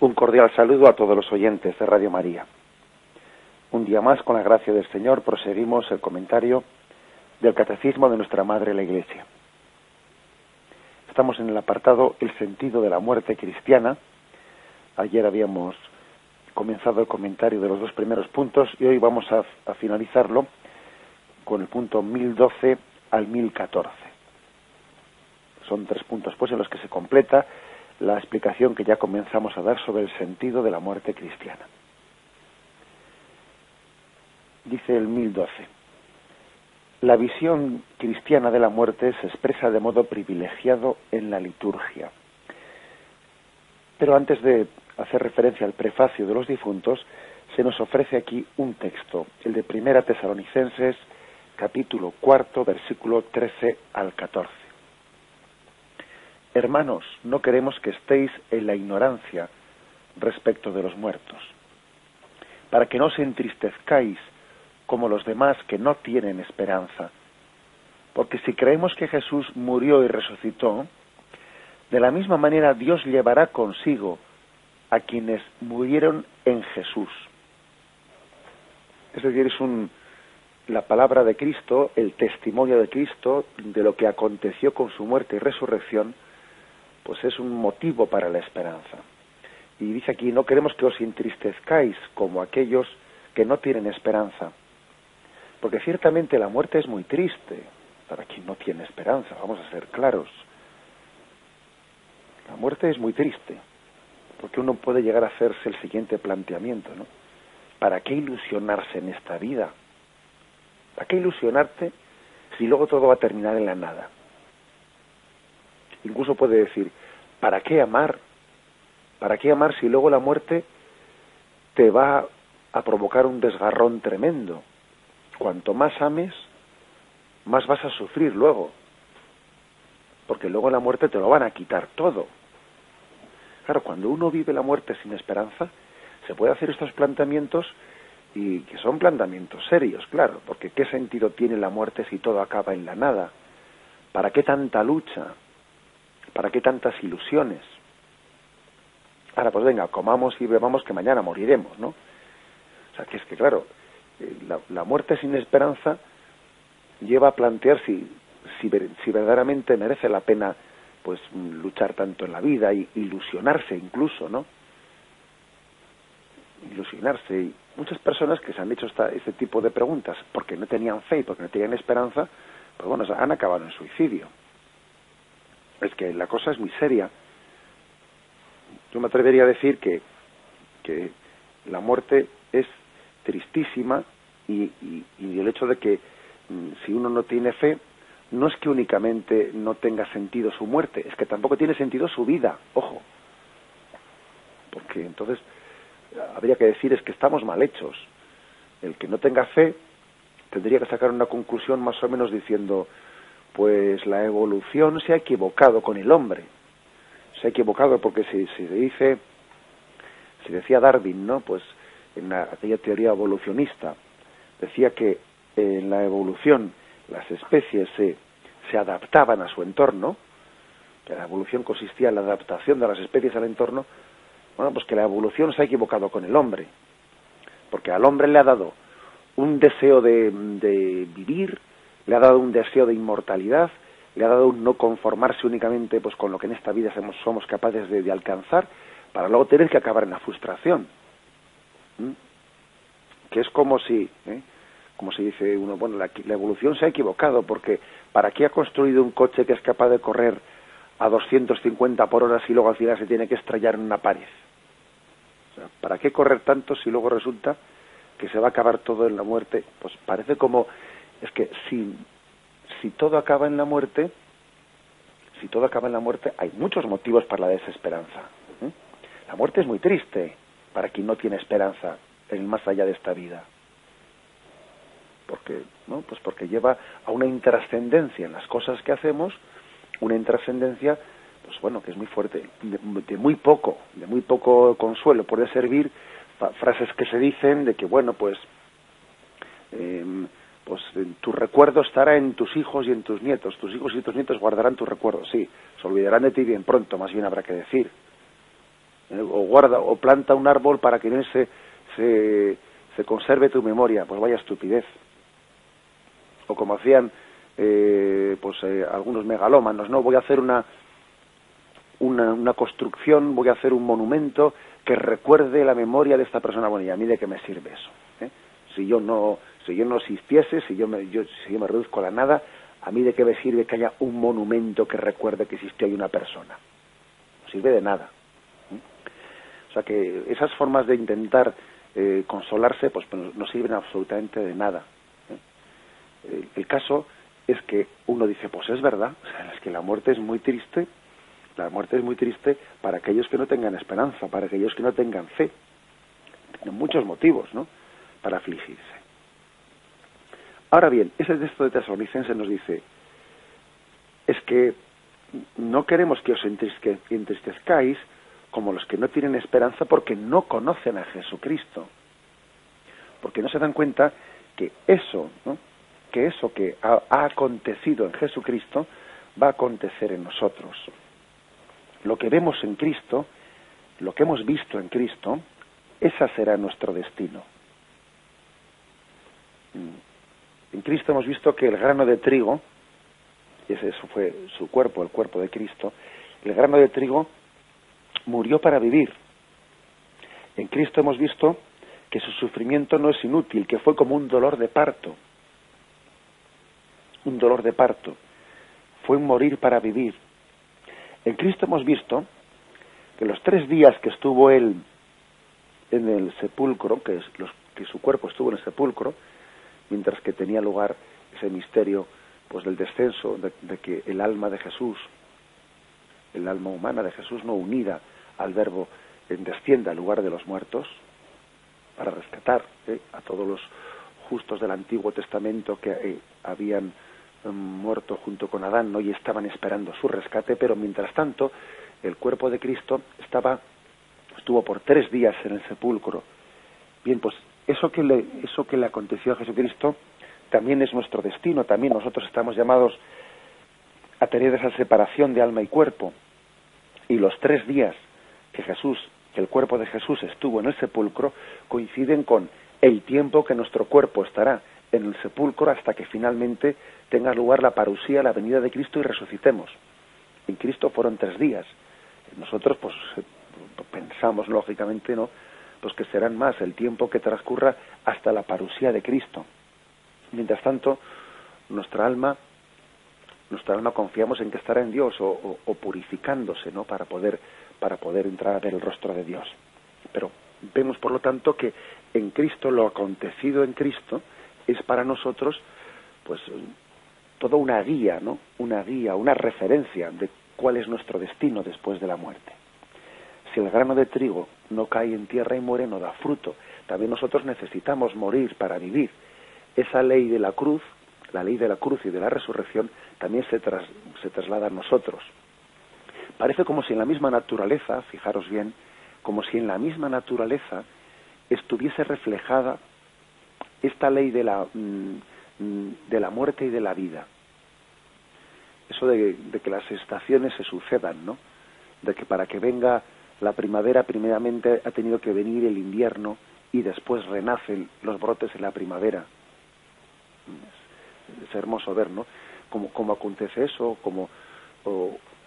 Un cordial saludo a todos los oyentes de Radio María. Un día más, con la gracia del Señor, proseguimos el comentario del Catecismo de nuestra Madre la Iglesia. Estamos en el apartado El sentido de la muerte cristiana. Ayer habíamos comenzado el comentario de los dos primeros puntos y hoy vamos a finalizarlo con el punto 1012 al 1014. Son 3 puntos pues en los que se completa la explicación que ya comenzamos a dar sobre el sentido de la muerte cristiana. Dice el 1012: la visión cristiana de la muerte se expresa de modo privilegiado en la liturgia. Pero antes de hacer referencia al prefacio de los difuntos, se nos ofrece aquí un texto, el de 1 Tesalonicenses, capítulo 4, versículo 13 al 14. Hermanos, no queremos que estéis en la ignorancia respecto de los muertos, para que no os entristezcáis como los demás que no tienen esperanza. Porque si creemos que Jesús murió y resucitó, de la misma manera Dios llevará consigo a quienes murieron en Jesús. Es decir, es la palabra de Cristo, el testimonio de Cristo de lo que aconteció con su muerte y resurrección, pues es un motivo para la esperanza. Y dice aquí, no queremos que os entristezcáis como aquellos que no tienen esperanza, porque ciertamente la muerte es muy triste para quien no tiene esperanza, vamos a ser claros. La muerte es muy triste, porque uno puede llegar a hacerse el siguiente planteamiento, ¿no? ¿Para qué ilusionarse en esta vida? ¿Para qué ilusionarte si luego todo va a terminar en la nada? Incluso puede decir, ¿para qué amar? ¿Para qué amar si luego la muerte te va a provocar un desgarrón tremendo? Cuanto más ames, más vas a sufrir luego, porque luego la muerte te lo van a quitar todo. Claro, cuando uno vive la muerte sin esperanza, se puede hacer estos planteamientos, y que son planteamientos serios, claro, porque ¿qué sentido tiene la muerte si todo acaba en la nada? ¿Para qué tanta lucha? ¿Para qué tantas ilusiones? Ahora, pues venga, comamos y bebamos que mañana moriremos, ¿no? O sea, que es que, claro, la muerte sin esperanza lleva a plantear si verdaderamente merece la pena, pues, luchar tanto en la vida y ilusionarse incluso, ¿no? Ilusionarse. Y muchas personas que se han hecho este tipo de preguntas porque no tenían fe y porque no tenían esperanza, pues bueno, han acabado en suicidio. Es que la cosa es muy seria. Yo me atrevería a decir que la muerte es tristísima y el hecho de que si uno no tiene fe, no es que únicamente no tenga sentido su muerte, es que tampoco tiene sentido su vida, ojo. Porque entonces habría que decir es que estamos mal hechos. El que no tenga fe tendría que sacar una conclusión más o menos diciendo, pues la evolución se ha equivocado con el hombre. Se ha equivocado porque si decía Darwin, ¿no? Pues en aquella teoría evolucionista, decía que en la evolución las especies se adaptaban a su entorno, que la evolución consistía en la adaptación de las especies al entorno. Bueno, pues que la evolución se ha equivocado con el hombre, porque al hombre le ha dado un deseo de vivir, le ha dado un deseo de inmortalidad, le ha dado un no conformarse únicamente pues con lo que en esta vida somos capaces de alcanzar, para luego tener que acabar en la frustración. Que es como si dice uno, bueno, la evolución se ha equivocado, porque ¿para qué ha construido un coche que es capaz de correr a 250 por hora si luego al final se tiene que estrellar en una pared? O sea, ¿para qué correr tanto si luego resulta que se va a acabar todo en la muerte? Pues parece como, es que si todo acaba en la muerte, hay muchos motivos para la desesperanza. La muerte es muy triste para quien no tiene esperanza en el más allá de esta vida. Porque, ¿no? Pues porque lleva a una intrascendencia en las cosas que hacemos, una intrascendencia, pues bueno, que es muy fuerte, de muy poco consuelo. Puede servir frases que se dicen de que, bueno, pues tu recuerdo estará en tus hijos y en tus nietos. Tus hijos y tus nietos guardarán tu recuerdo. Sí, se olvidarán de ti bien pronto, más bien habrá que decir. o guarda o planta un árbol para que en él se conserve tu memoria. Pues vaya estupidez. O como hacían algunos megalómanos, ¿no? Voy a hacer una construcción, voy a hacer un monumento que recuerde la memoria de esta persona. Bueno, ¿y a mí de qué me sirve eso? Si yo no existiese, si yo me reduzco a la nada, ¿a mí de qué me sirve que haya un monumento que recuerde que existió ahí una persona? No sirve de nada. O sea que esas formas de intentar consolarse, pues no sirven absolutamente de nada. El caso es que uno dice, pues es verdad, o sea, es que la muerte es muy triste. La muerte es muy triste para aquellos que no tengan esperanza, para aquellos que no tengan fe. Tienen muchos motivos, ¿no?, para afligirse. Ahora bien, ese texto de Tesalonicenses nos dice, es que no queremos que os entristezcáis como los que no tienen esperanza porque no conocen a Jesucristo. Porque no se dan cuenta que eso, ¿no?, que ha acontecido en Jesucristo va a acontecer en nosotros. Lo que vemos en Cristo, lo que hemos visto en Cristo, esa será nuestro destino. En Cristo hemos visto que el grano de trigo, y eso fue su cuerpo, el cuerpo de Cristo, el grano de trigo murió para vivir. En Cristo hemos visto que su sufrimiento no es inútil, que fue como un dolor de parto. Un dolor de parto. Fue un morir para vivir. En Cristo hemos visto que los 3 días que estuvo él en el sepulcro, que su cuerpo estuvo en el sepulcro, mientras que tenía lugar ese misterio pues del descenso, de que el alma de Jesús, el alma humana de Jesús no unida al Verbo, descienda al lugar de los muertos, para rescatar a todos los justos del Antiguo Testamento que habían muerto junto con Adán, ¿no?, y estaban esperando su rescate, pero mientras tanto el cuerpo de Cristo estuvo por 3 días en el sepulcro. Bien, pues eso que le aconteció a Jesucristo también es nuestro destino. También nosotros estamos llamados a tener esa separación de alma y cuerpo, y los 3 días que el cuerpo de Jesús estuvo en el sepulcro coinciden con el tiempo que nuestro cuerpo estará en el sepulcro hasta que finalmente tenga lugar la parusía, la venida de Cristo, y resucitemos. En Cristo fueron 3 días. Nosotros pues pensamos lógicamente, ¿no?, pues que serán más el tiempo que transcurra hasta la parusía de Cristo. Mientras tanto, nuestra alma confiamos en que estará en Dios o purificándose, ¿no?, para poder entrar a ver el rostro de Dios. Pero vemos, por lo tanto, que en Cristo, lo acontecido en Cristo, es para nosotros pues toda una guía, ¿no?, una referencia de cuál es nuestro destino después de la muerte. Si el grano de trigo no cae en tierra y muere, no da fruto. También nosotros necesitamos morir para vivir. Esa ley de la cruz, la ley de la cruz y de la resurrección, también se traslada a nosotros. Parece como si en la misma naturaleza, fijaros bien, como si en la misma naturaleza estuviese reflejada esta ley de la muerte y de la vida. Eso de que las estaciones se sucedan, ¿no?, de que para que venga la primavera, primeramente ha tenido que venir el invierno y después renacen los brotes en la primavera. Es hermoso ver, ¿no?, cómo acontece eso,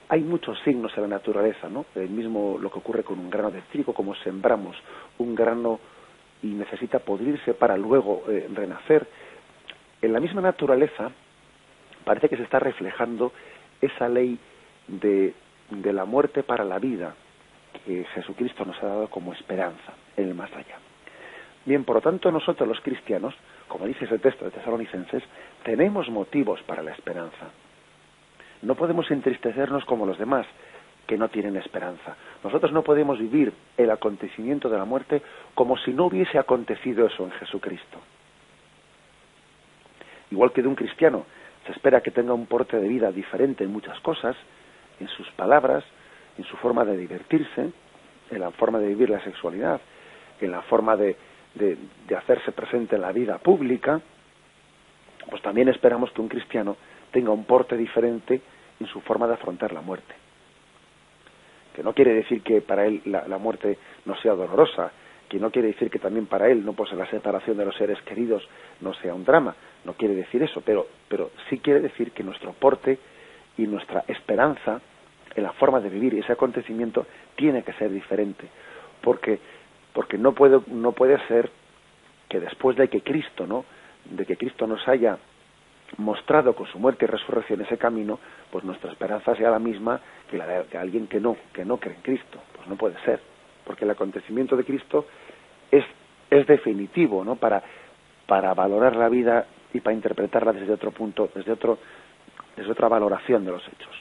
hay muchos signos en la naturaleza, ¿no?, el mismo lo que ocurre con un grano de trigo, como sembramos un grano y necesita podrirse para luego renacer. En la misma naturaleza parece que se está reflejando esa ley de la muerte para la vida que Jesucristo nos ha dado como esperanza en el más allá. Bien, por lo tanto, nosotros los cristianos, como dice ese texto de Tesalonicenses, tenemos motivos para la esperanza. No podemos entristecernos como los demás, que no tienen esperanza. Nosotros no podemos vivir el acontecimiento de la muerte como si no hubiese acontecido eso en Jesucristo. Igual que de un cristiano se espera que tenga un porte de vida diferente en muchas cosas, en sus palabras, en su forma de divertirse, en la forma de vivir la sexualidad, en la forma de hacerse presente en la vida pública, pues también esperamos que un cristiano tenga un porte diferente en su forma de afrontar la muerte. que no quiere decir que para él la muerte no sea dolorosa, que no quiere decir que también para él no, pues la separación de los seres queridos no sea un drama, no quiere decir eso, pero sí quiere decir que nuestro porte y nuestra esperanza en la forma de vivir ese acontecimiento tiene que ser diferente, porque no puede ser que después de que Cristo nos haya mostrado con su muerte y resurrección ese camino, pues nuestra esperanza sea la misma que la de alguien que no cree en Cristo. Pues no puede ser, porque el acontecimiento de Cristo es definitivo, ¿no? Para valorar la vida y para interpretarla desde otro punto, desde otra valoración de los hechos.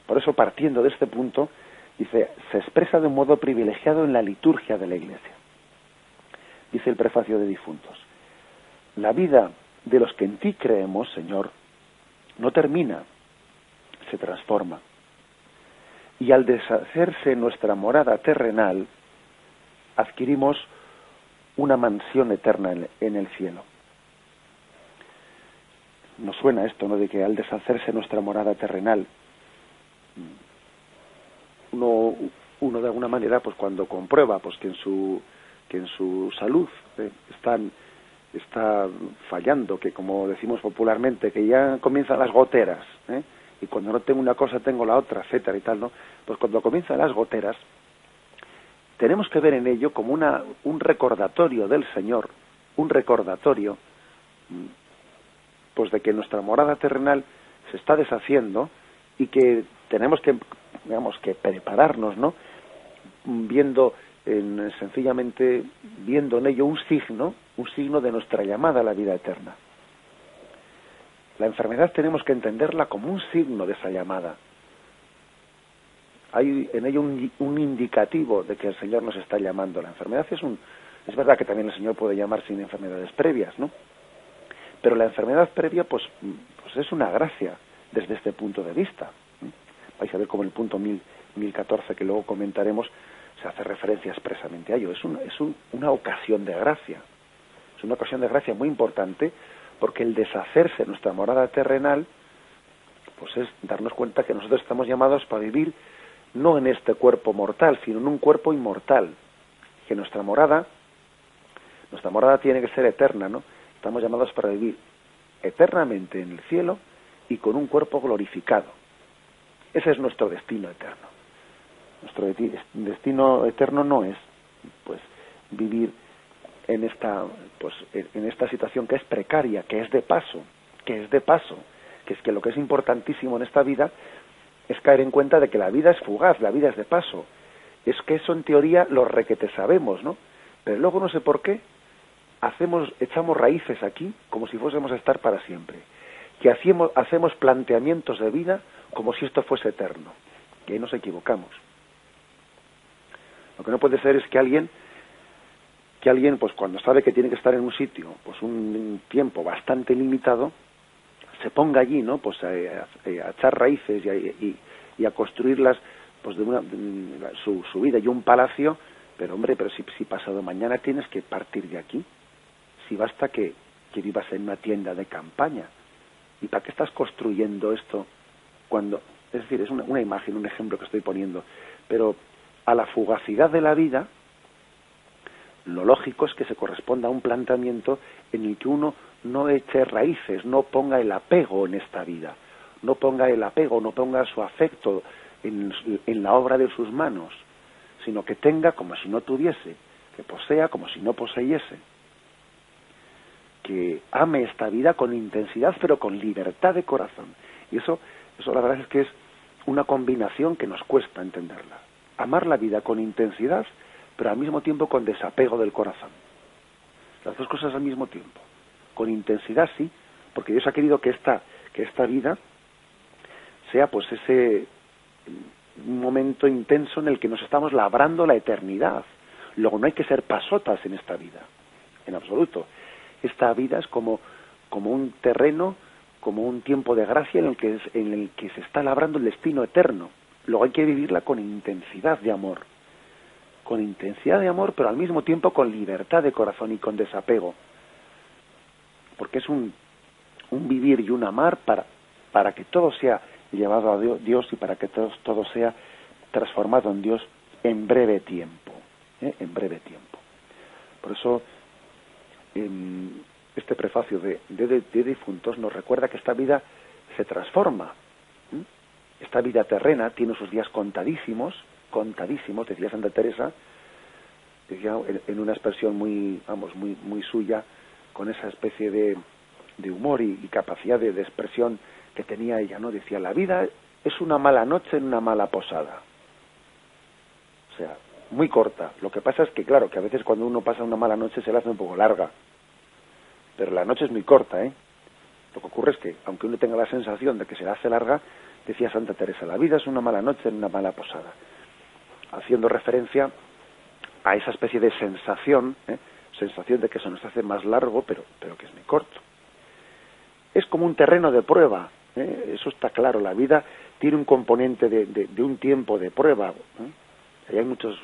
Por eso, partiendo de este punto, dice, se expresa de un modo privilegiado en la liturgia de la Iglesia. Dice el prefacio de Difuntos: la vida de los que en ti creemos, Señor, no termina, se transforma. Y al deshacerse nuestra morada terrenal, adquirimos una mansión eterna en el cielo. Nos suena esto, ¿no?, de que al deshacerse nuestra morada terrenal, uno de alguna manera, pues cuando comprueba pues que en su salud está fallando, que como decimos popularmente, que ya comienzan las goteras, y cuando no tengo una cosa tengo la otra, etcétera y tal, ¿no? Pues cuando comienzan las goteras, tenemos que ver en ello como un recordatorio del Señor, un recordatorio, pues de que nuestra morada terrenal se está deshaciendo y que tenemos que, digamos, que prepararnos, ¿no? Sencillamente viendo en ello un signo de nuestra llamada a la vida eterna. La enfermedad tenemos que entenderla como un signo de esa llamada. Hay en ello un indicativo de que el Señor nos está llamando. La enfermedad es verdad que también el Señor puede llamar sin enfermedades previas, ¿no? Pero la enfermedad previa, pues es una gracia desde este punto de vista. Vais a ver cómo en el punto 1014, que luego comentaremos, se hace referencia expresamente a ello. Es una ocasión de gracia. Es una ocasión de gracia muy importante, porque el deshacerse de nuestra morada terrenal, pues es darnos cuenta que nosotros estamos llamados para vivir no en este cuerpo mortal, sino en un cuerpo inmortal. Que nuestra morada tiene que ser eterna, ¿no? Estamos llamados para vivir eternamente en el cielo y con un cuerpo glorificado. Ese es nuestro destino eterno. Nuestro destino eterno no es, pues, vivir en esta situación que es precaria, que es de paso, que es que lo que es importantísimo en esta vida es caer en cuenta de que la vida es fugaz, la vida es de paso. Es que eso en teoría lo requete sabemos, ¿no? Pero luego no sé por qué echamos raíces aquí como si fuésemos a estar para siempre. Que hacemos planteamientos de vida como si esto fuese eterno. Que ahí nos equivocamos. Lo que no puede ser es que alguien pues cuando sabe que tiene que estar en un sitio pues un tiempo bastante limitado, se ponga allí, ¿no? Pues a echar raíces y a construirlas, pues su vida y un palacio. Pero hombre, si pasado mañana tienes que partir de aquí, si basta que vivas en una tienda de campaña. ¿Y para qué estás construyendo esto cuando? Es decir, es una imagen, un ejemplo que estoy poniendo, pero a la fugacidad de la vida, lo lógico es que se corresponda a un planteamiento en el que uno no eche raíces, no ponga el apego en esta vida, no ponga su afecto en la obra de sus manos, sino que tenga como si no tuviese, que posea como si no poseyese, que ame esta vida con intensidad pero con libertad de corazón. Y eso la verdad es que es una combinación que nos cuesta entenderla. Amar la vida con intensidad pero al mismo tiempo con desapego del corazón. Las dos cosas al mismo tiempo. Con intensidad sí, porque Dios ha querido que esta vida sea pues ese momento intenso en el que nos estamos labrando la eternidad. Luego no hay que ser pasotas en esta vida, en absoluto. Esta vida es como un terreno, como un tiempo de gracia en el que se está labrando el destino eterno. Luego hay que vivirla con intensidad de amor. Con intensidad de amor, pero al mismo tiempo con libertad de corazón y con desapego. Porque es un vivir y un amar para que todo sea llevado a Dios y para que todo sea transformado en Dios en breve tiempo, en breve tiempo. Por eso este prefacio de difuntos nos recuerda que esta vida se transforma. Esta vida terrena tiene sus días contadísimos, decía Santa Teresa, decía en una expresión muy suya, con esa especie de humor y capacidad de expresión que tenía ella, ¿no? Decía, la vida es una mala noche en una mala posada. O sea, muy corta. Lo que pasa es que, claro, que a veces cuando uno pasa una mala noche se la hace un poco larga. Pero la noche es muy corta, ¿eh? Lo que ocurre es que, aunque uno tenga la sensación de que se la hace larga, decía Santa Teresa, la vida es una mala noche en una mala posada. Haciendo referencia a esa especie de sensación de que se nos hace más largo, pero que es muy corto. Es como un terreno de prueba, eso está claro. La vida tiene un componente de un tiempo de prueba. Y hay muchas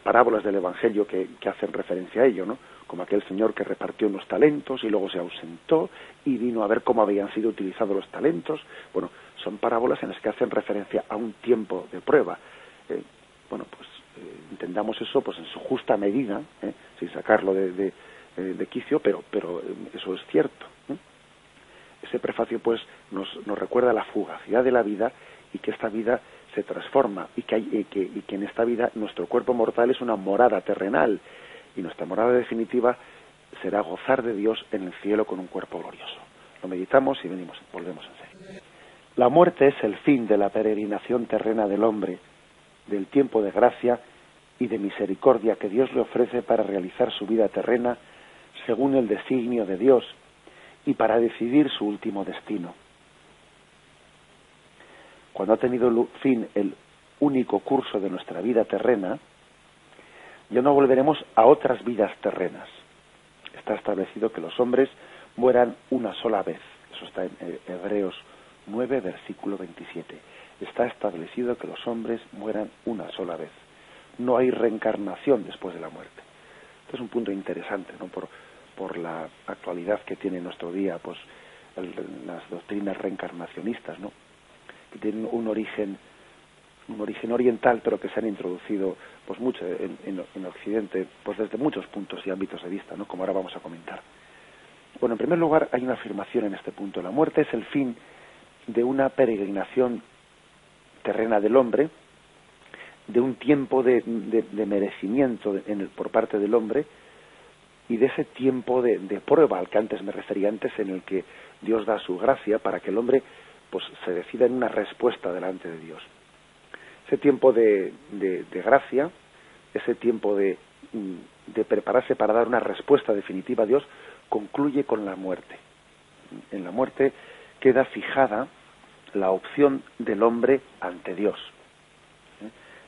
parábolas del Evangelio que hacen referencia a ello, ¿no? Como aquel señor que repartió unos talentos y luego se ausentó y vino a ver cómo habían sido utilizados los talentos. Bueno, son parábolas en las que hacen referencia a un tiempo de prueba. Entendamos eso pues en su justa medida, sin sacarlo de quicio, pero eso es cierto. Ese prefacio pues nos recuerda la fugacidad de la vida y que esta vida se transforma y que en esta vida nuestro cuerpo mortal es una morada terrenal y nuestra morada definitiva será gozar de Dios en el cielo con un cuerpo glorioso. Lo meditamos y volvemos en serio. La muerte es el fin de la peregrinación terrena del hombre, del tiempo de gracia y de misericordia que Dios le ofrece para realizar su vida terrena según el designio de Dios y para decidir su último destino. Cuando ha tenido fin el único curso de nuestra vida terrena, ya no volveremos a otras vidas terrenas. Está establecido que los hombres mueran una sola vez. Eso está en Hebreos 9, versículo 27. Está establecido que los hombres mueran una sola vez. No hay reencarnación después de la muerte. Este es un punto interesante, ¿no? Por la actualidad que tiene en nuestro día, pues las doctrinas reencarnacionistas, ¿no? Que tienen un origen oriental, pero que se han introducido pues mucho en Occidente, pues desde muchos puntos y ámbitos de vista, ¿no? Como ahora vamos a comentar. Bueno, en primer lugar hay una afirmación en este punto: la muerte es el fin de una peregrinación terrena del hombre, de un tiempo de merecimiento por parte del hombre y de ese tiempo de prueba al que antes me refería en el que Dios da su gracia para que el hombre pues se decida en una respuesta delante de Dios. Ese tiempo de gracia, ese tiempo de prepararse para dar una respuesta definitiva a Dios, concluye con la muerte. En la muerte queda fijada la opción del hombre ante Dios.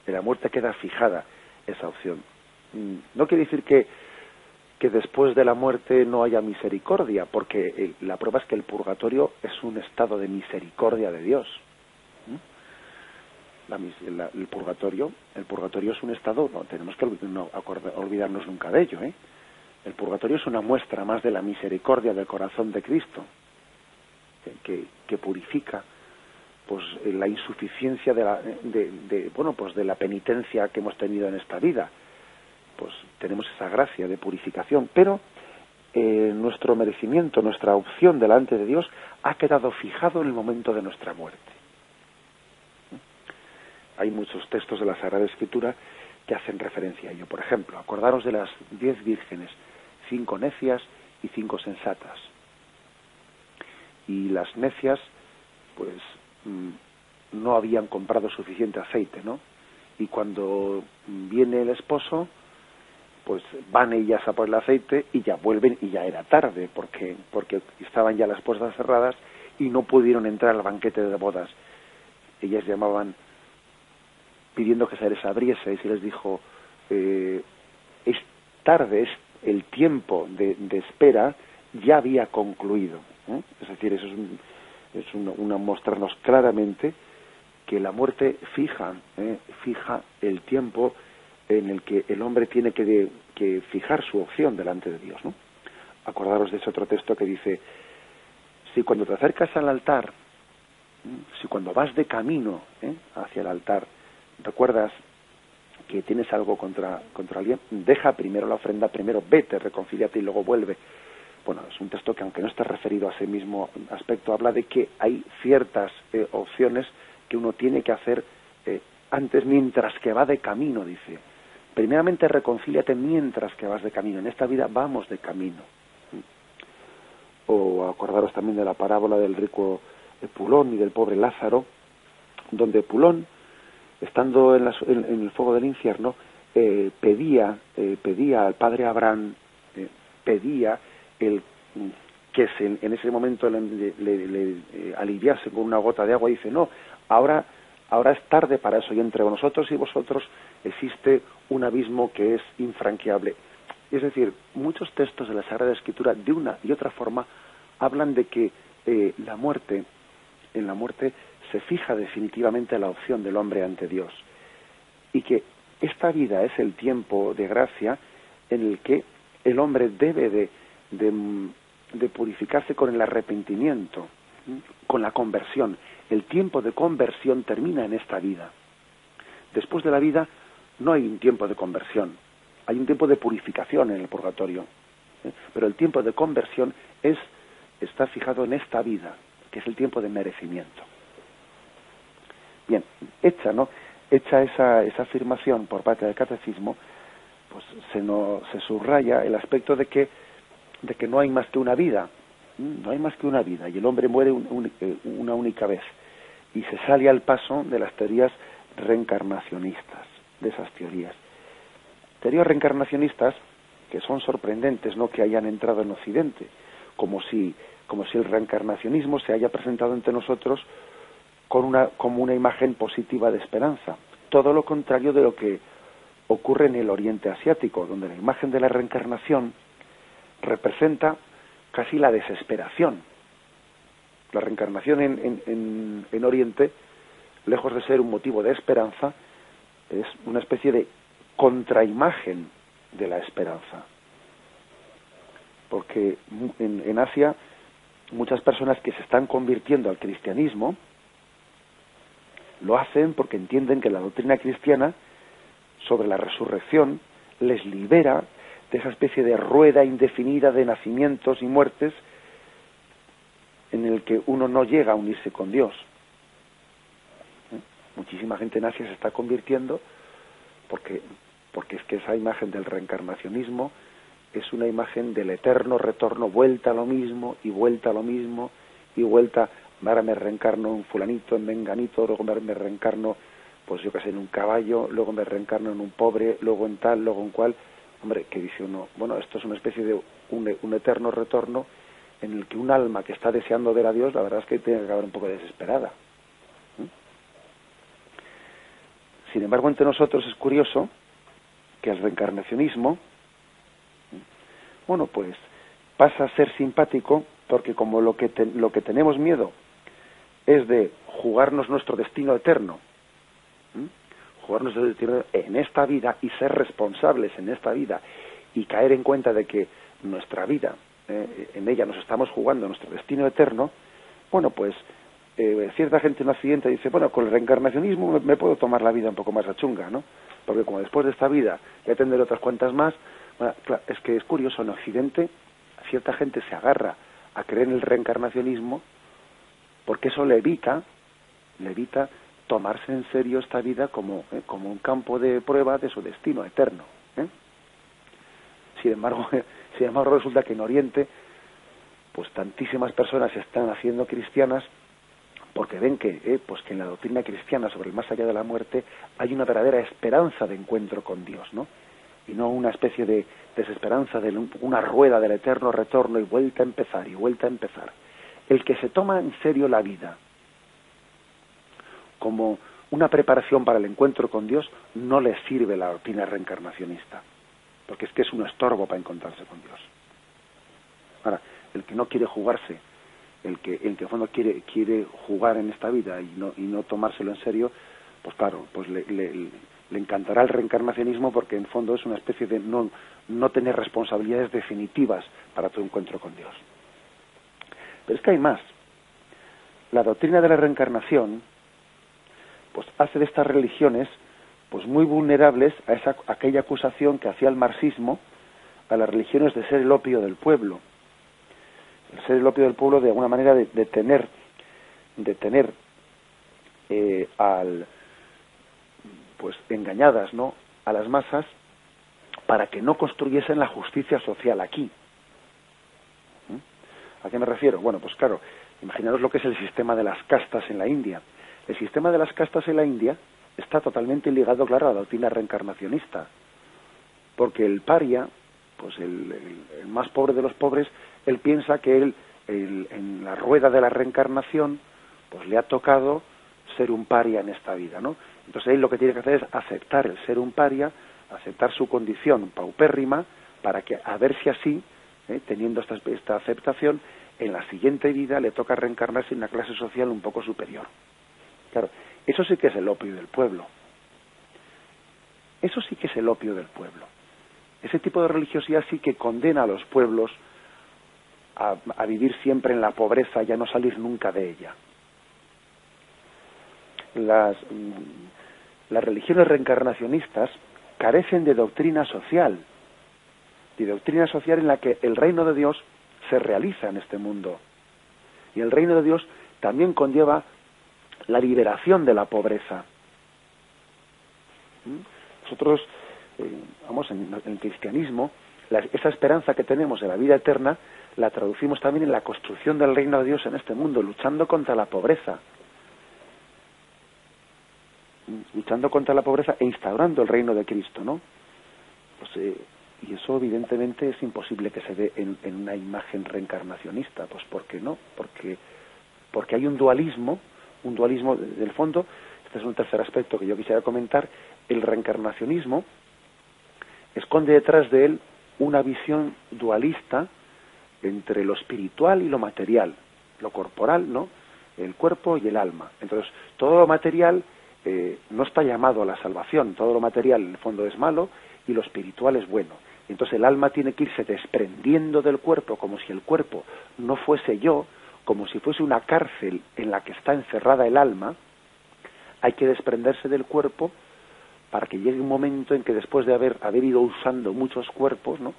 En la muerte queda fijada esa opción. No quiere decir que después de la muerte no haya misericordia, porque la prueba es que el purgatorio es un estado de misericordia de Dios. El purgatorio es un estado, no tenemos que olvidarnos nunca de ello, El purgatorio es una muestra más de la misericordia del corazón de Cristo, que purifica pues la insuficiencia de la penitencia que hemos tenido en esta vida. Pues tenemos esa gracia de purificación, pero nuestro merecimiento, nuestra opción delante de Dios ha quedado fijado en el momento de nuestra muerte. Hay muchos textos de la Sagrada Escritura que hacen referencia a ello. Por ejemplo, acordaros de las 10 vírgenes, 5 necias y 5 sensatas. Y las necias, pues, no habían comprado suficiente aceite, ¿no? Y cuando viene el esposo, pues van ellas a por el aceite y ya vuelven y ya era tarde, porque estaban ya las puertas cerradas y no pudieron entrar al banquete de bodas. Ellas llamaban pidiendo que se les abriese y se les dijo, es tarde, es el tiempo de espera ya había concluido, Es decir, eso es una mostrarnos claramente que la muerte fija el tiempo en el que el hombre tiene que fijar su opción delante de Dios, ¿no? Acordaros de ese otro texto que dice: si cuando te acercas al altar Si cuando vas de camino hacia el altar recuerdas que tienes algo contra alguien, deja primero la ofrenda, primero vete, reconcíliate y luego vuelve. Bueno, es un texto que, aunque no esté referido a ese mismo aspecto, habla de que hay ciertas opciones que uno tiene que hacer antes, mientras que va de camino, dice. Primeramente reconcíliate mientras que vas de camino. En esta vida vamos de camino. O acordaros también de la parábola del rico Pulón y del pobre Lázaro, donde Pulón, estando en el fuego del infierno, pedía al padre Abraham, pedía que en ese momento le aliviase con una gota de agua. Y dice, no, ahora es tarde para eso, y entre nosotros y vosotros existe un abismo que es infranqueable. Es decir, muchos textos de la Sagrada Escritura, de una y otra forma, hablan de que en la muerte se fija definitivamente la opción del hombre ante Dios, y que esta vida es el tiempo de gracia en el que el hombre debe de purificarse con el arrepentimiento, con la conversión. El tiempo de conversión termina en esta vida. Después de la vida no hay un tiempo de conversión, hay un tiempo de purificación en el purgatorio, pero el tiempo de conversión está fijado en esta vida, que es el tiempo de merecimiento. Bien, hecha esa afirmación por parte del catecismo, pues se subraya el aspecto de que no hay más que una vida, no hay más que una vida, y el hombre muere una única vez, y se sale al paso de las teorías reencarnacionistas, de esas teorías reencarnacionistas que son sorprendentes, no que hayan entrado en Occidente, como si el reencarnacionismo se haya presentado ante nosotros como una imagen positiva de esperanza. Todo lo contrario de lo que ocurre en el Oriente Asiático, donde la imagen de la reencarnación representa casi la desesperación. La reencarnación en Oriente, lejos de ser un motivo de esperanza, es una especie de contraimagen de la esperanza. Porque en Asia, muchas personas que se están convirtiendo al cristianismo lo hacen porque entienden que la doctrina cristiana sobre la resurrección les libera de esa especie de rueda indefinida de nacimientos y muertes en el que uno no llega a unirse con Dios. Muchísima gente en Asia se está convirtiendo porque es que esa imagen del reencarnacionismo es una imagen del eterno retorno, vuelta a lo mismo y vuelta a lo mismo y vuelta. Ahora me reencarno en fulanito, en menganito, luego me reencarno, pues yo qué sé, en un caballo, luego me reencarno en un pobre, luego en tal, luego en cual. Hombre, que dice uno, bueno, esto es una especie de un eterno retorno en el que un alma que está deseando ver a Dios, la verdad es que tiene que acabar un poco desesperada. Sin embargo, entre nosotros es curioso que el reencarnacionismo, bueno, pues pasa a ser simpático, porque como lo que tenemos miedo es de jugarnos nuestro destino eterno, jugarnos el destino en esta vida y ser responsables en esta vida y caer en cuenta de que nuestra vida, en ella nos estamos jugando nuestro destino eterno, bueno, pues cierta gente en Occidente dice, bueno, con el reencarnacionismo me puedo tomar la vida un poco más a chunga, ¿no? Porque como después de esta vida ya tendré otras cuantas más. Bueno, claro, es que es curioso, en Occidente cierta gente se agarra a creer en el reencarnacionismo porque eso le evita tomarse en serio esta vida como un campo de prueba de su destino eterno. Sin embargo resulta que en Oriente pues tantísimas personas se están haciendo cristianas porque ven que en la doctrina cristiana sobre el más allá de la muerte hay una verdadera esperanza de encuentro con Dios, ¿no? Y no una especie de desesperanza de una rueda del eterno retorno y vuelta a empezar y vuelta a empezar. El que se toma en serio la vida como una preparación para el encuentro con Dios no le sirve la doctrina reencarnacionista, porque es que es un estorbo para encontrarse con Dios. Ahora, el que no quiere jugarse, el que en fondo quiere jugar en esta vida y no tomárselo en serio, pues claro, pues le encantará el reencarnacionismo, porque en fondo es una especie de no tener responsabilidades definitivas para tu encuentro con Dios. Pero es que hay más. la doctrina de la reencarnación pues hace de estas religiones pues muy vulnerables a aquella acusación que hacía el marxismo a las religiones de ser el opio del pueblo. El ser el opio del pueblo de alguna manera de tener pues engañadas, ¿no?, a las masas para que no construyesen la justicia social aquí. ¿A qué me refiero? Bueno, pues claro, imaginaros lo que es el sistema de las castas en la India. El sistema de las castas en la India está totalmente ligado, claro, a la doctrina reencarnacionista, porque el paria, pues el más pobre de los pobres, él piensa que él en la rueda de la reencarnación pues le ha tocado ser un paria en esta vida, ¿no? Entonces él lo que tiene que hacer es aceptar el ser un paria, aceptar su condición paupérrima, para que a ver si así, teniendo esta aceptación, en la siguiente vida le toca reencarnarse en una clase social un poco superior. Claro, eso sí que es el opio del pueblo. Eso sí que es el opio del pueblo. Ese tipo de religiosidad sí que condena a los pueblos a vivir siempre en la pobreza y a no salir nunca de ella. Las religiones reencarnacionistas carecen de doctrina social en la que el reino de Dios se realiza en este mundo. Y el reino de Dios también conlleva la liberación de la pobreza. Nosotros, en el cristianismo, esa esperanza que tenemos de la vida eterna, la traducimos también en la construcción del reino de Dios en este mundo, luchando contra la pobreza. Luchando contra la pobreza e instaurando el reino de Cristo, ¿no? Pues, y eso evidentemente es imposible que se dé en una imagen reencarnacionista. Pues ¿por qué no? Porque hay un dualismo del fondo. Este es un tercer aspecto que yo quisiera comentar. El reencarnacionismo esconde detrás de él una visión dualista entre lo espiritual y lo material, lo corporal, ¿no?, el cuerpo y el alma. Entonces, todo lo material no está llamado a la salvación, todo lo material en el fondo es malo y lo espiritual es bueno. Entonces el alma tiene que irse desprendiendo del cuerpo como si el cuerpo no fuese yo, como si fuese una cárcel en la que está encerrada el alma. Hay que desprenderse del cuerpo para que llegue un momento en que después de haber ido usando muchos cuerpos, ¿no?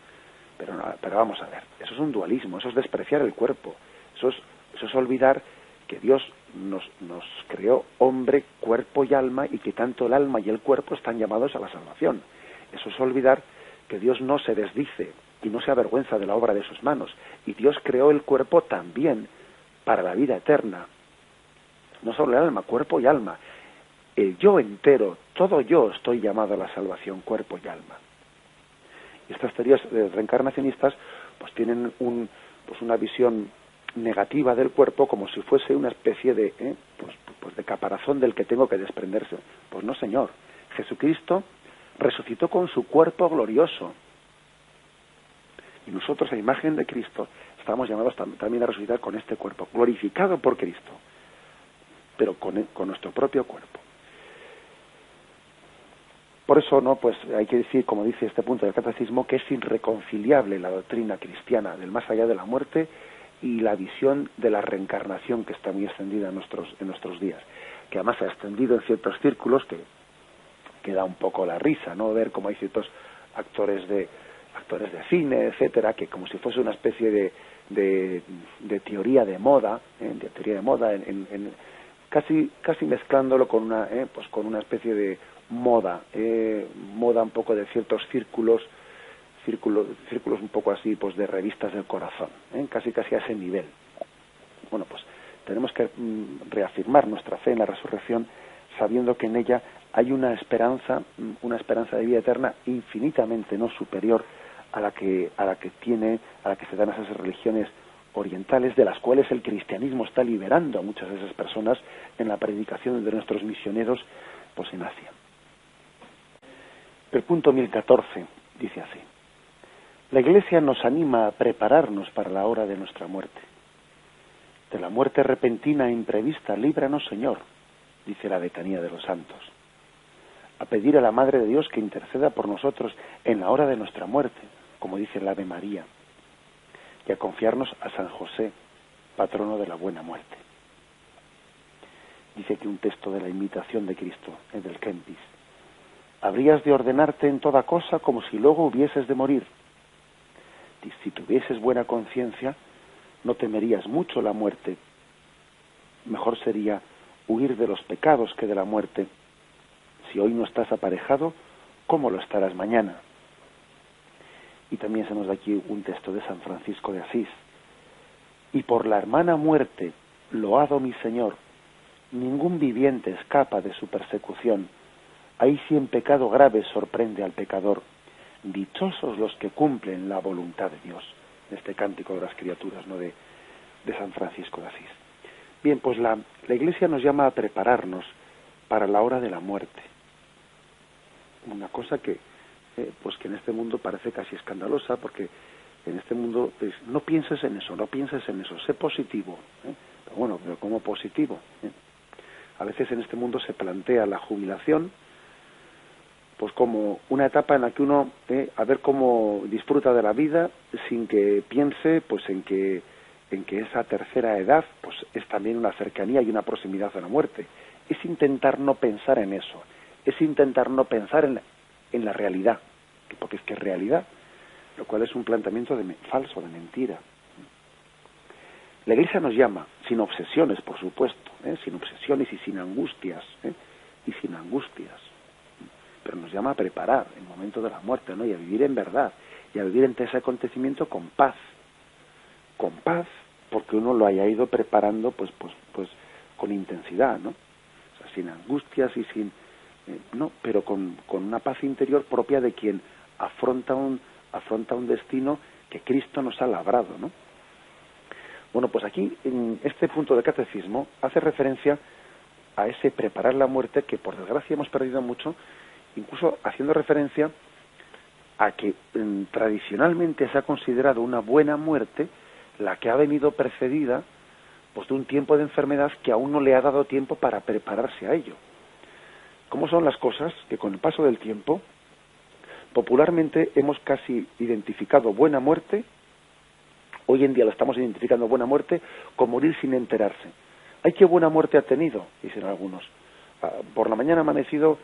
Pero vamos a ver, eso es un dualismo, eso es despreciar el cuerpo, eso es olvidar que Dios nos creó hombre, cuerpo y alma, y que tanto el alma y el cuerpo están llamados a la salvación. Eso es olvidar que Dios no se desdice y no se avergüenza de la obra de sus manos, y Dios creó el cuerpo también para la vida eterna. No solo el alma, cuerpo y alma. El yo entero, todo yo estoy llamado a la salvación, cuerpo y alma. Y estas teorías reencarnacionistas pues tienen una visión negativa del cuerpo, como si fuese una especie de de caparazón del que tengo que desprenderse. Pues no, señor. Jesucristo resucitó con su cuerpo glorioso, y nosotros, a imagen de Cristo, estamos llamados también a resucitar con este cuerpo glorificado por Cristo, pero con nuestro propio cuerpo. Por eso, no, pues hay que decir, como dice este punto del catecismo, que es irreconciliable la doctrina cristiana del más allá de la muerte y la visión de la reencarnación, que está muy extendida en nuestros días, que además se ha extendido en ciertos círculos que da un poco la risa, ¿no? Ver cómo hay ciertos actores de cine, etcétera, que como si fuese una especie de teoría de moda, casi mezclándolo con una especie de moda un poco de ciertos círculos un poco así, pues de revistas del corazón, casi a ese nivel. Bueno, pues tenemos que reafirmar nuestra fe en la resurrección, sabiendo que en ella hay una esperanza de vida eterna infinitamente no superior a la que se dan esas religiones orientales, de las cuales el cristianismo está liberando a muchas de esas personas en la predicación de nuestros misioneros pues en Asia. El punto 1014 dice así: la Iglesia nos anima a prepararnos para la hora de nuestra muerte. De la muerte repentina e imprevista, líbranos, Señor, dice la Letanía de los Santos. A pedir a la Madre de Dios que interceda por nosotros en la hora de nuestra muerte, como dice el Ave María, y a confiarnos a San José, patrono de la buena muerte. Dice aquí un texto de la imitación de Cristo, del Kempis. Habrías de ordenarte en toda cosa como si luego hubieses de morir. Si tuvieses buena conciencia, no temerías mucho la muerte. Mejor sería huir de los pecados que de la muerte. Si hoy no estás aparejado, ¿cómo lo estarás mañana? Y también se nos da aquí un texto de San Francisco de Asís. Y por la hermana muerte, loado mi Señor, ningún viviente escapa de su persecución. Ahí sí en pecado grave sorprende al pecador. Dichosos los que cumplen la voluntad de Dios. Este cántico de las criaturas, ¿no?, de San Francisco de Asís. Bien, pues la Iglesia nos llama a prepararnos para la hora de la muerte. Una cosa que pues que en este mundo parece casi escandalosa, porque en este mundo no pienses en eso, sé positivo. Pero bueno, pero ¿cómo positivo? A veces en este mundo se plantea la jubilación pues como una etapa en la que uno a ver cómo disfruta de la vida sin que piense pues en que esa tercera edad pues es también una cercanía y una proximidad a la muerte. Es intentar no pensar en eso, es intentar no pensar en la realidad, porque es que es realidad, lo cual es un planteamiento falso, de mentira. La Iglesia nos llama, sin obsesiones, por supuesto, sin obsesiones y sin angustias, pero nos llama a preparar el momento de la muerte, ¿no?, y a vivir en verdad, y a vivir ante ese acontecimiento con paz, porque uno lo haya ido preparando pues con intensidad, ¿no? O sea, sin angustias y sin no, pero con una paz interior propia de quien afronta un destino que Cristo nos ha labrado, ¿no? Bueno, pues aquí en este punto del catecismo hace referencia a ese preparar la muerte que por desgracia hemos perdido mucho, incluso haciendo referencia a que tradicionalmente se ha considerado una buena muerte la que ha venido precedida pues de un tiempo de enfermedad que aún no le ha dado tiempo para prepararse a ello. ¿Cómo son las cosas? Que con el paso del tiempo, popularmente hemos casi identificado buena muerte, hoy en día la estamos identificando buena muerte, con morir sin enterarse. ¡Ay, qué buena muerte ha tenido!, dicen algunos. Por la mañana ha amanecido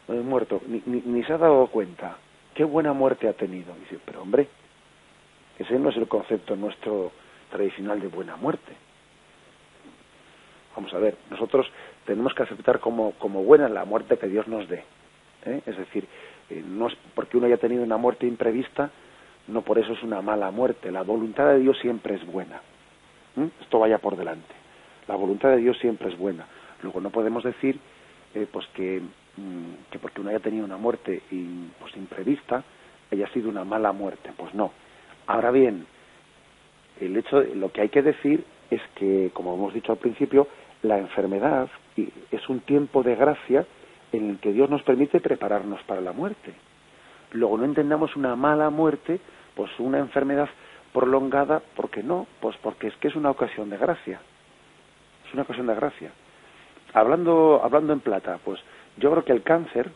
muerto, ni se ha dado cuenta. ¡Qué buena muerte ha tenido! Dice, pero hombre, ese no es el concepto nuestro tradicional de buena muerte. Vamos a ver, nosotros tenemos que aceptar como buena la muerte que Dios nos dé. Es decir, no es porque uno haya tenido una muerte imprevista, no por eso es una mala muerte. La voluntad de Dios siempre es buena. Esto vaya por delante. La voluntad de Dios siempre es buena. Luego no podemos decir pues que porque uno haya tenido una muerte pues imprevista haya sido una mala muerte. Pues no. Ahora bien, lo que hay que decir es que, como hemos dicho al principio, la enfermedad es un tiempo de gracia en el que Dios nos permite prepararnos para la muerte. Luego no entendamos una mala muerte, pues una enfermedad prolongada, ¿por qué no? Pues porque es que es una ocasión de gracia. Es una ocasión de gracia. Hablando en plata, pues yo creo que el cáncer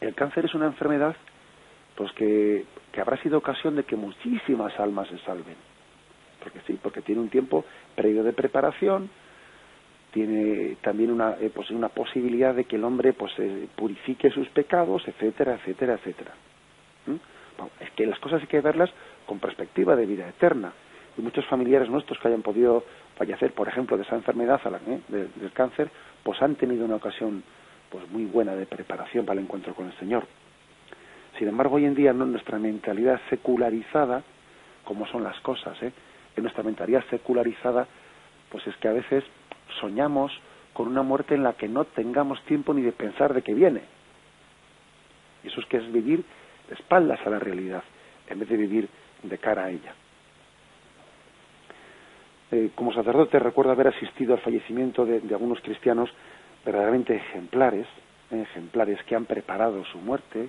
es una enfermedad pues que habrá sido ocasión de que muchísimas almas se salven. Porque sí, porque tiene un tiempo previo de preparación, tiene también una posibilidad de que el hombre pues purifique sus pecados, etcétera, etcétera, etcétera. Bueno, es que las cosas hay que verlas con perspectiva de vida eterna. Y muchos familiares nuestros que hayan podido fallecer, por ejemplo, de esa enfermedad, del cáncer, pues han tenido una ocasión pues muy buena de preparación para el encuentro con el Señor. Sin embargo, hoy en día, ¿no?, nuestra mentalidad secularizada, como son las cosas, en nuestra mentalidad secularizada, pues es que a veces soñamos con una muerte en la que no tengamos tiempo ni de pensar de que viene. Y eso es que es vivir de espaldas a la realidad, en vez de vivir de cara a ella. Como sacerdote recuerdo haber asistido al fallecimiento de algunos cristianos verdaderamente ejemplares que han preparado su muerte,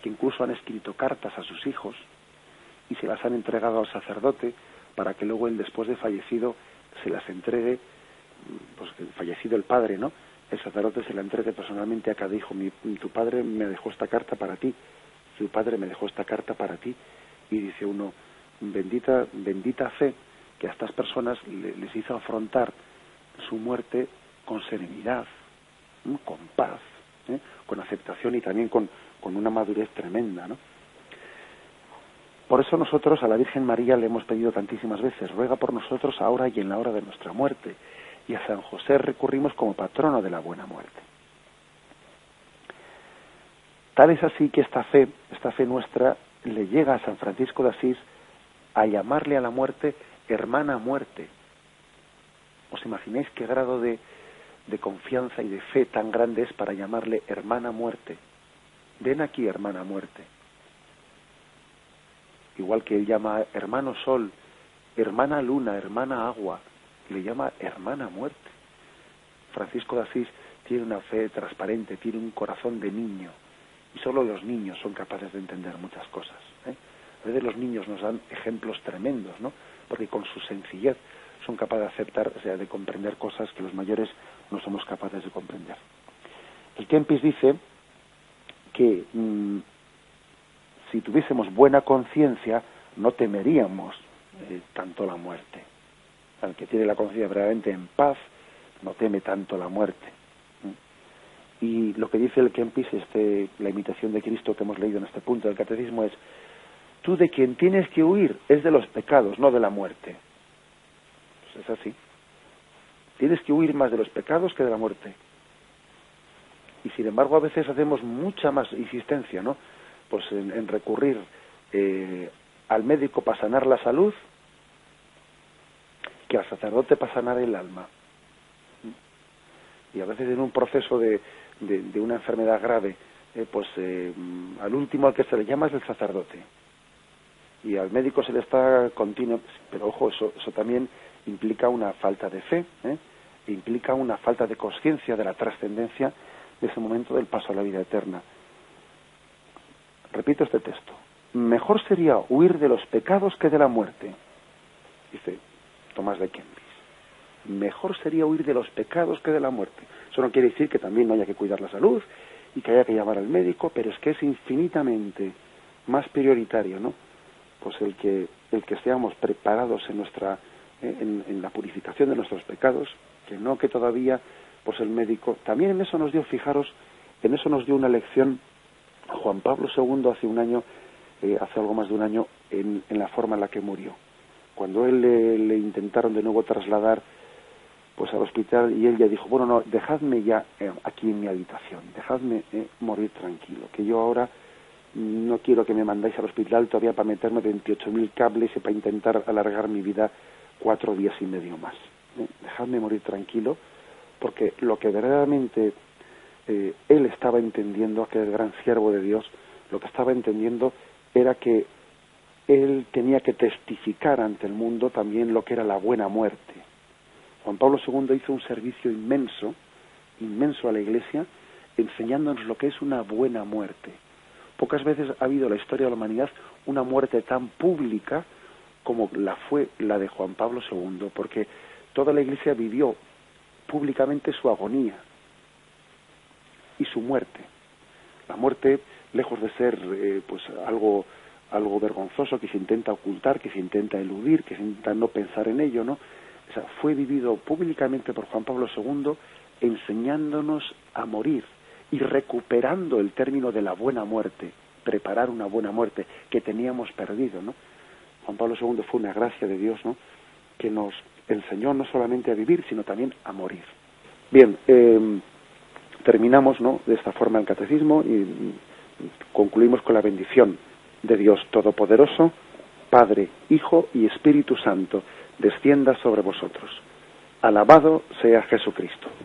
que incluso han escrito cartas a sus hijos y se las han entregado al sacerdote para que luego él, después de fallecido, se las entregue, pues fallecido el padre, ¿no?, el sacerdote se la entregue personalmente a cada hijo. Tu padre me dejó esta carta para ti, tu padre me dejó esta carta para ti. Y dice uno, bendita fe que a estas personas les hizo afrontar su muerte con serenidad, con paz, con aceptación y también con una madurez tremenda, ¿no? Por eso nosotros a la Virgen María le hemos pedido tantísimas veces, ruega por nosotros ahora y en la hora de nuestra muerte. Y a San José recurrimos como patrono de la buena muerte. Tal es así que esta fe nuestra, le llega a San Francisco de Asís a llamarle a la muerte hermana muerte. ¿Os imagináis qué grado de confianza y de fe tan grande es para llamarle hermana muerte? Ven aquí, hermana muerte. Igual que él llama hermano sol, hermana luna, hermana agua, le llama hermana muerte. Francisco de Asís tiene una fe transparente, tiene un corazón de niño, y solo los niños son capaces de entender muchas cosas, A veces los niños nos dan ejemplos tremendos, ¿no? Porque con su sencillez son capaces de aceptar, o sea, de comprender cosas que los mayores no somos capaces de comprender. El Kempis dice que si tuviésemos buena conciencia, no temeríamos tanto la muerte. El que tiene la conciencia verdaderamente en paz, no teme tanto la muerte. Y lo que dice el Kempis, la imitación de Cristo que hemos leído en este punto del Catecismo es: tú de quien tienes que huir es de los pecados, no de la muerte. Pues es así. Tienes que huir más de los pecados que de la muerte. Y sin embargo a veces hacemos mucha más insistencia, ¿no? Pues en recurrir al médico para sanar la salud que al sacerdote para sanar el alma. Y a veces en un proceso de una enfermedad grave, al último al que se le llama es el sacerdote. Y al médico se le está continuo, pero ojo, eso también implica una falta de fe, implica una falta de conciencia de la trascendencia de ese momento del paso a la vida eterna. Repito este texto: mejor sería huir de los pecados que de la muerte, dice Tomás de Kempis. Mejor sería huir de los pecados que de la muerte. Eso no quiere decir que también no haya que cuidar la salud y que haya que llamar al médico, pero es que es infinitamente más prioritario, ¿no? Pues el que seamos preparados en la purificación de nuestros pecados, que no que todavía pues el médico. También en eso nos dio, fijaros, en eso nos dio una lección Juan Pablo II hace un año, hace algo más de un año, en la forma en la que murió. Cuando él le intentaron de nuevo trasladar pues al hospital, y él ya dijo: bueno, no, dejadme ya aquí en mi habitación, dejadme morir tranquilo, que yo ahora no quiero que me mandáis al hospital todavía para meterme 28.000 cables y para intentar alargar mi vida 4 días y medio más. Dejadme morir tranquilo, porque lo que verdaderamente él estaba entendiendo, aquel gran siervo de Dios, lo que estaba entendiendo era que él tenía que testificar ante el mundo también lo que era la buena muerte. Juan Pablo II hizo un servicio inmenso a la Iglesia, enseñándonos lo que es una buena muerte. Pocas veces ha habido en la historia de la humanidad una muerte tan pública como fue la de Juan Pablo II, porque toda la Iglesia vivió públicamente su agonía y su muerte. La muerte, lejos de ser algo vergonzoso que se intenta ocultar, que se intenta eludir, que se intenta no pensar en ello, ¿no? O sea, fue vivido públicamente por Juan Pablo II, enseñándonos a morir y recuperando el término de la buena muerte, preparar una buena muerte que teníamos perdido, ¿no? Juan Pablo II fue una gracia de Dios, ¿no?, que nos enseñó no solamente a vivir, sino también a morir. Bien, terminamos, ¿no?, de esta forma el catecismo y concluimos con la bendición de Dios Todopoderoso, Padre, Hijo y Espíritu Santo, descienda sobre vosotros. Alabado sea Jesucristo.